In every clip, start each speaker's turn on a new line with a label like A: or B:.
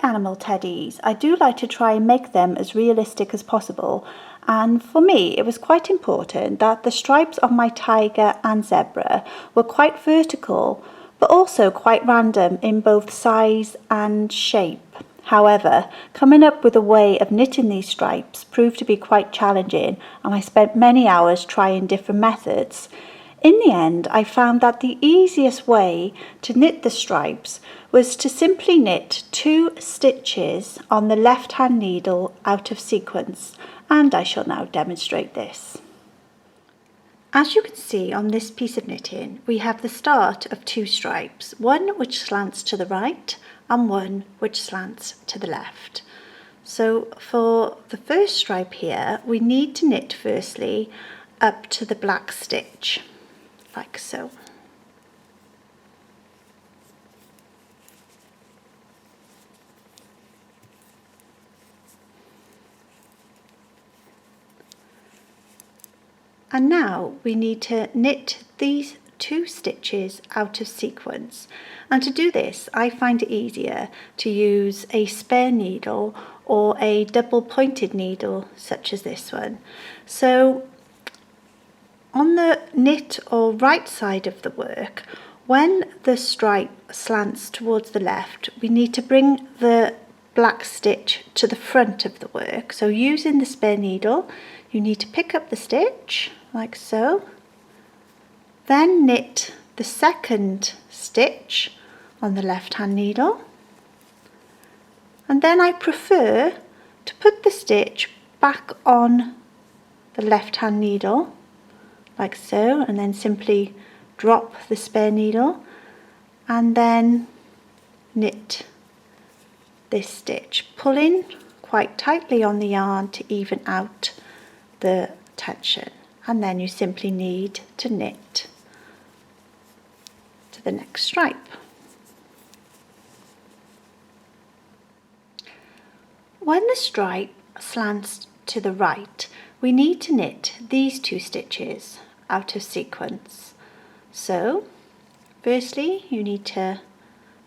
A: animal teddies, I do like to try and make them as realistic as possible, and for me it was quite important that the stripes of my tiger and zebra were quite vertical but also quite random in both size and shape. However, coming up with a way of knitting these stripes proved to be quite challenging, and I spent many hours trying different methods. In the end, I found that the easiest way to knit the stripes was to simply knit 2 stitches on the left hand needle out of sequence, and I shall now demonstrate this. As you can see on this piece of knitting, we have the start of 2 stripes, one which slants to the right and one which slants to the left. So for the first stripe here, we need to knit firstly up to the black stitch, like so. And now we need to knit these 2 stitches out of sequence, and to do this I find it easier to use a spare needle or a double pointed needle such as this one. So on the knit or right side of the work, when the stripe slants towards the left, we need to bring the black stitch to the front of the work. So using the spare needle, you need to pick up the stitch like so, then knit the second stitch on the left hand needle, and then I prefer to put the stitch back on the left hand needle like so, and then simply drop the spare needle and then knit this stitch, pulling quite tightly on the yarn to even out the tension, and then you simply need to knit to the next stripe. When the stripe slants to the right, we need to knit these 2 stitches out of sequence. So firstly you need to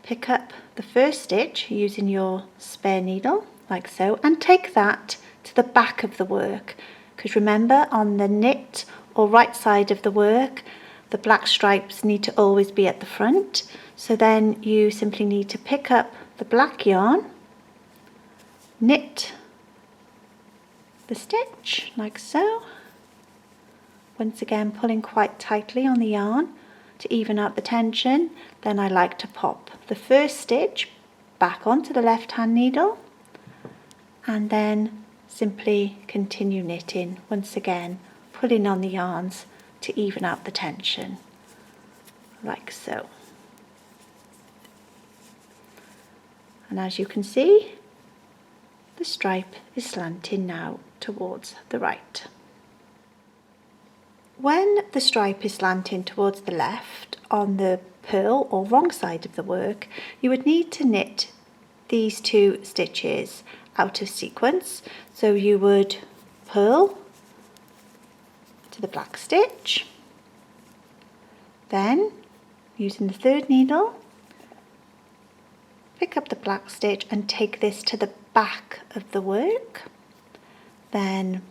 A: pick up the first stitch using your spare needle like so, and take that to the back of the work, because remember, on the knit or right side of the work the black stripes need to always be at the front. So then you simply need to pick up the black yarn, knit the stitch like so, once again pulling quite tightly on the yarn to even out the tension. Then I like to pop the first stitch back onto the left hand needle and then simply continue knitting, once again pulling on the yarns to even out the tension like so. And as you can see, the stripe is slanting now towards the right. When the stripe is slanting towards the left on the purl or wrong side of the work, you would need to knit these 2 stitches out of sequence. So you would purl to the black stitch, then using the 3rd needle pick up the black stitch and take this to the back of the work, then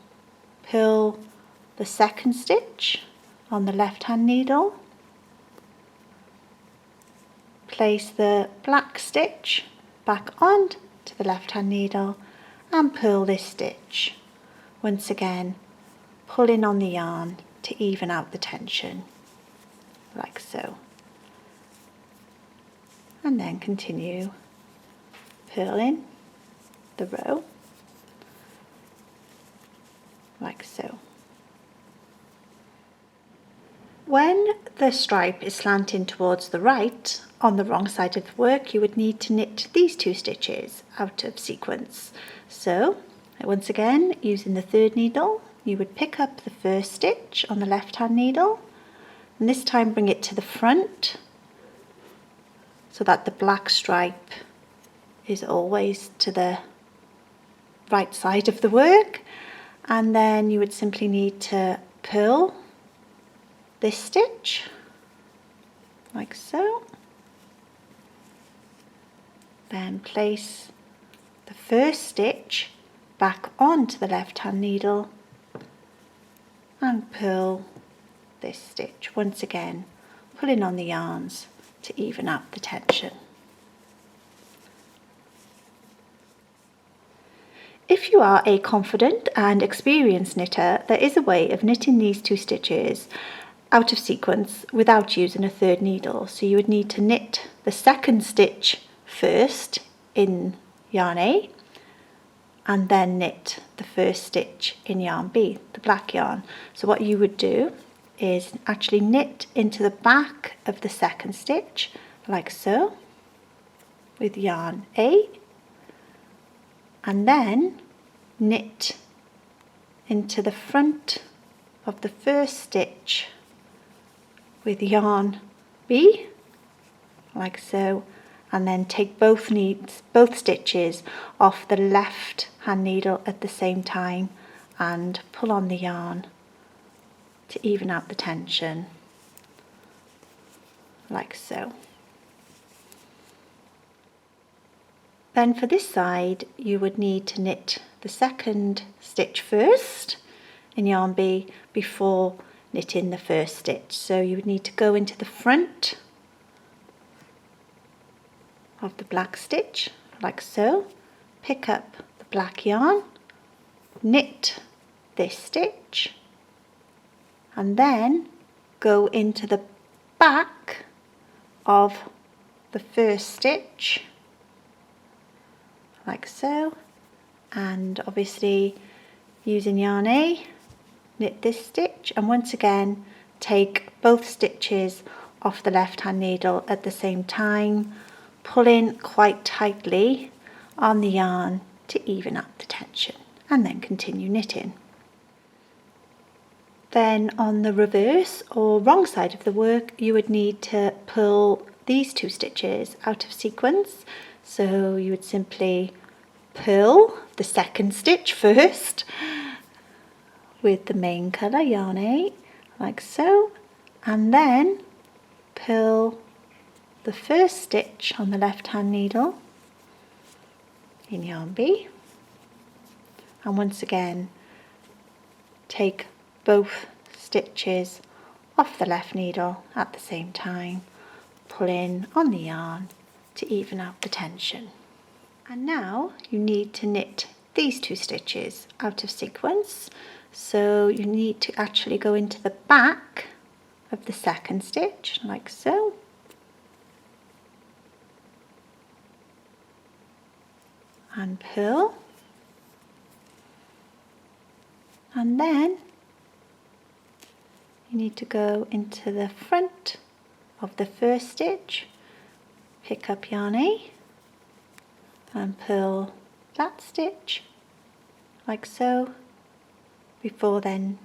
A: purl the 2nd stitch on the left hand needle, place the black stitch back on to the left hand needle and purl this stitch, once again pulling on the yarn to even out the tension like so, and then continue purling the row like so. When the stripe is slanting towards the right on the wrong side of the work, you would need to knit these 2 stitches out of sequence. So once again, using the 3rd needle, you would pick up the first stitch on the left hand needle, and this time bring it to the front so that the black stripe is always to the right side of the work, and then you would simply need to purl this stitch like so, then place the first stitch back onto the left hand needle and pull this stitch once again, pulling on the yarns to even out the tension. If you are a confident and experienced knitter, there is a way of knitting these 2 stitches out of sequence without using a 3rd needle. So you would need to knit the 2nd stitch first in yarn A and then knit the 1st stitch in yarn B, the black yarn. So what you would do is actually knit into the back of the 2nd stitch like so with yarn A, and then knit into the front of the 1st stitch with yarn B like so, and then take both stitches off the left hand needle at the same time and pull on the yarn to even out the tension like so. Then for this side you would need to knit the 2nd stitch first in yarn B before knitting the 1st stitch. So you would need to go into the front of the black stitch like so, pick up the black yarn, knit this stitch, and then go into the back of the 1st stitch like so, and obviously using yarn A, knit this stitch, and once again take both stitches off the left hand needle at the same time, pulling quite tightly on the yarn to even out the tension, and then continue knitting. Then on the reverse or wrong side of the work you would need to pull these 2 stitches out of sequence. So you would simply pull the 2nd stitch first with the main colour yarn A like so, and then pull the 1st stitch on the left hand needle in yarn B, and once again take both stitches off the left needle at the same time, pulling on the yarn to even out the tension. And now you need to knit these 2 stitches out of sequence. So you need to actually go into the back of the 2nd stitch like so, and pull, and then you need to go into the front of the 1st stitch, pick up yarn A and pull that stitch like so, before then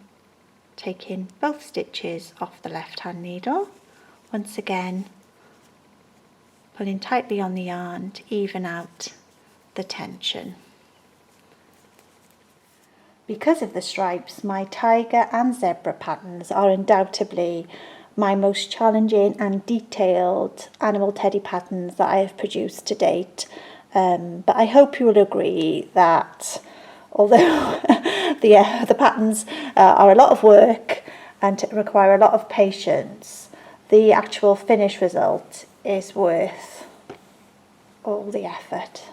A: taking both stitches off the left hand needle, once again pulling tightly on the yarn to even out the tension. Because of the stripes, my tiger and zebra patterns are undoubtedly my most challenging and detailed animal teddy patterns that I have produced to date. But I hope you will agree that although the patterns are a lot of work and require a lot of patience, the actual finished result is worth all the effort.